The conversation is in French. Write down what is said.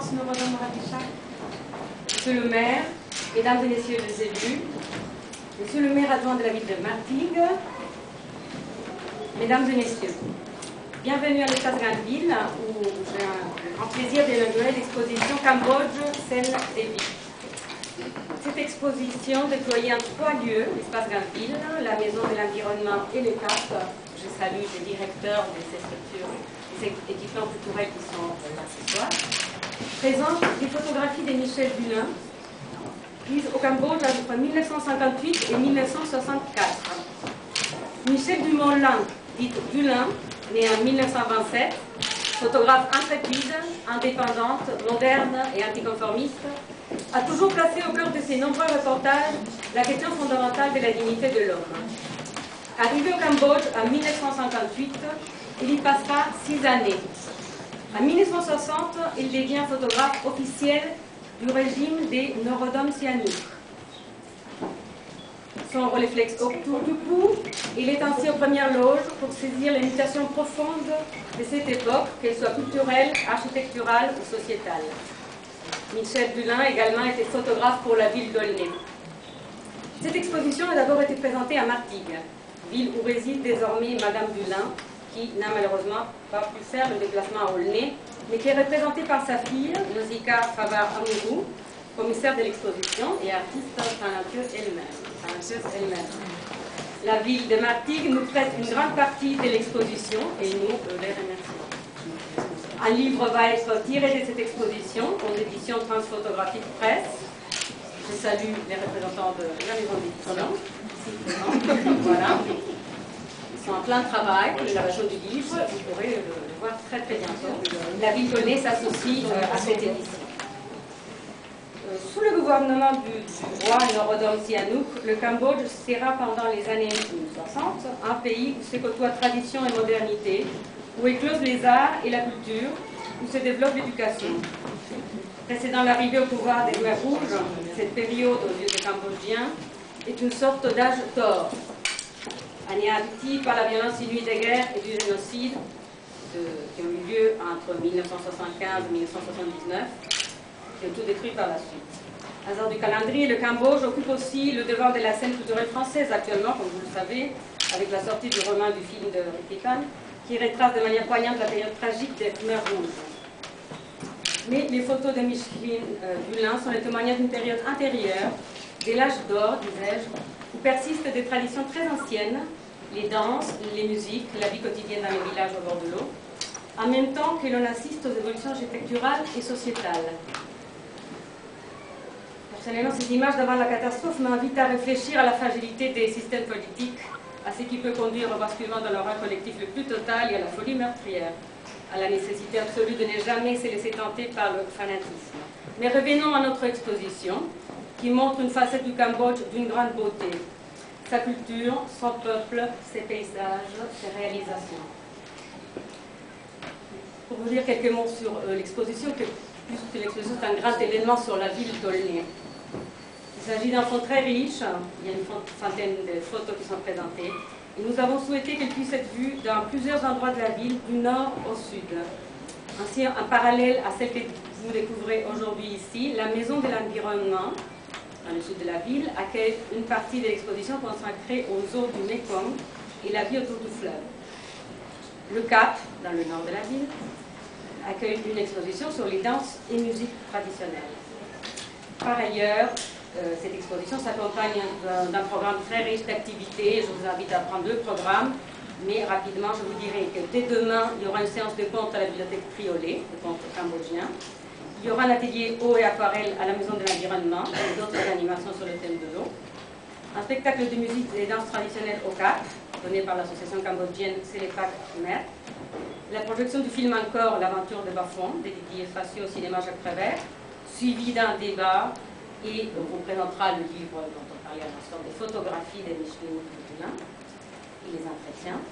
Excellence Norodom Radishak, Monsieur le maire, Mesdames et Messieurs les élus, Monsieur le maire adjoint de la ville de Martigues, Mesdames et Messieurs, bienvenue à l'espace Grandville où j'ai un grand plaisir d'inaugurer l'exposition Cambodge, celle des villes. Cette exposition déployée en 3 lieux, l'espace Grandville, la maison de l'environnement et les CAP. Je salue les directeurs de ces structures, ces équipements culturels qui sont là ce soir. Présente des photographies de Michel Dulin, prises au Cambodge entre 1958 et 1964. Michel Dumont-Lang, dite Dulin, né en 1927, photographe intrépide, indépendante, moderne et anticonformiste, a toujours placé au cœur de ses nombreux reportages la question fondamentale de la dignité de l'homme. Arrivé au Cambodge en 1958, il y passera 6 années. En 1960, il devient photographe officiel du régime des Norodom Sihanouk. Son réflexe autour du cou, il est ainsi aux premières loges pour saisir les mutations profondes de cette époque, qu'elles soient culturelles, architecturales ou sociétales. Michel Dulin également était photographe pour la ville d'Aulnay. Cette exposition a d'abord été présentée à Martigues, ville où réside désormais Madame Dulin, qui n'a malheureusement pas pu faire le déplacement à Aulnay, mais qui est représentée par sa fille, Nausicaa Favar Amourou, commissaire de l'exposition et artiste talentueuse elle-même. La ville de Martigues nous prête une grande partie de l'exposition et nous les remercions. Un livre va être tiré de cette exposition aux éditions Transphotographique Presse. Je salue les représentants de la maison d'édition, ici présents. Voilà. Ils sont en plein travail pour l'élaboration du livre. Vous pourrez le voir très très bientôt. La ville d'Aulnay s'associe à cette édition. Sous le gouvernement du roi Norodom Sihanouk, le Cambodge sera pendant les années 1960 un pays où se côtoient tradition et modernité, où éclosent les arts et la culture, où se développe l'éducation. Précédant l'arrivée au pouvoir des Khmers rouges, cette période aux yeux des Cambodgiens est une sorte d'âge d'or, anéanti par la violence inouïe des guerres et du génocide qui ont eu lieu entre 1975 et 1979, qui ont tout détruit par la suite. Hasard du calendrier, le Cambodge occupe aussi le devant de la scène culturelle française actuellement, comme vous le savez, avec la sortie du roman du film de Ricky Kahn, qui retrace de manière poignante la période tragique des Khmers rouges. Mais les photos de Micheline Dulin sont les témoignages d'une période antérieure, de l'âge d'or, disais-je, où persistent des traditions très anciennes, les danses, les musiques, la vie quotidienne dans les villages au bord de l'eau, en même temps que l'on assiste aux évolutions architecturales et sociétales. Personnellement, cette image d'avant la catastrophe m'invite à réfléchir à la fragilité des systèmes politiques, à ce qui peut conduire au basculement dans l'horreur collectif le plus total et à la folie meurtrière, à la nécessité absolue de ne jamais se laisser tenter par le fanatisme. Mais revenons à notre exposition, qui montre une facette du Cambodge d'une grande beauté. Sa culture, son peuple, ses paysages, ses réalisations. Pour vous dire quelques mots sur l'exposition, puisque l'exposition est un grand événement sur la ville d'Aulnay. Il s'agit d'un fond très riche, il y a une centaine de photos qui sont présentées, et nous avons souhaité qu'elle puisse être vue dans plusieurs endroits de la ville, du nord au sud. Ainsi, en parallèle à celle que vous découvrez aujourd'hui ici, la maison de l'environnement, dans le sud de la ville, accueille une partie de l'exposition consacrée aux eaux du Mekong et la vie autour du fleuve. Le Cap, dans le nord de la ville, accueille une exposition sur les danses et musiques traditionnelles. Par ailleurs, cette exposition s'accompagne d'un programme très riche d'activités. Je vous invite à prendre le programme, mais rapidement, je vous dirai que dès demain, il y aura une séance de contes à la bibliothèque Triolet, de contes cambodgiens. Il y aura un atelier eau et aquarelle à la maison de l'environnement et d'autres animations sur le thème de l'eau. Un spectacle de musique et danses traditionnelles au Cap, donné par l'association cambodgienne Selepak Khmer. La projection du film Encore, l'aventure de Bafon, de Didier Facio au cinéma Jacques Prévert, suivi d'un débat et on vous présentera le livre dont on parlait à l'instant, des photographies de Micheline Dulin et les entretiens.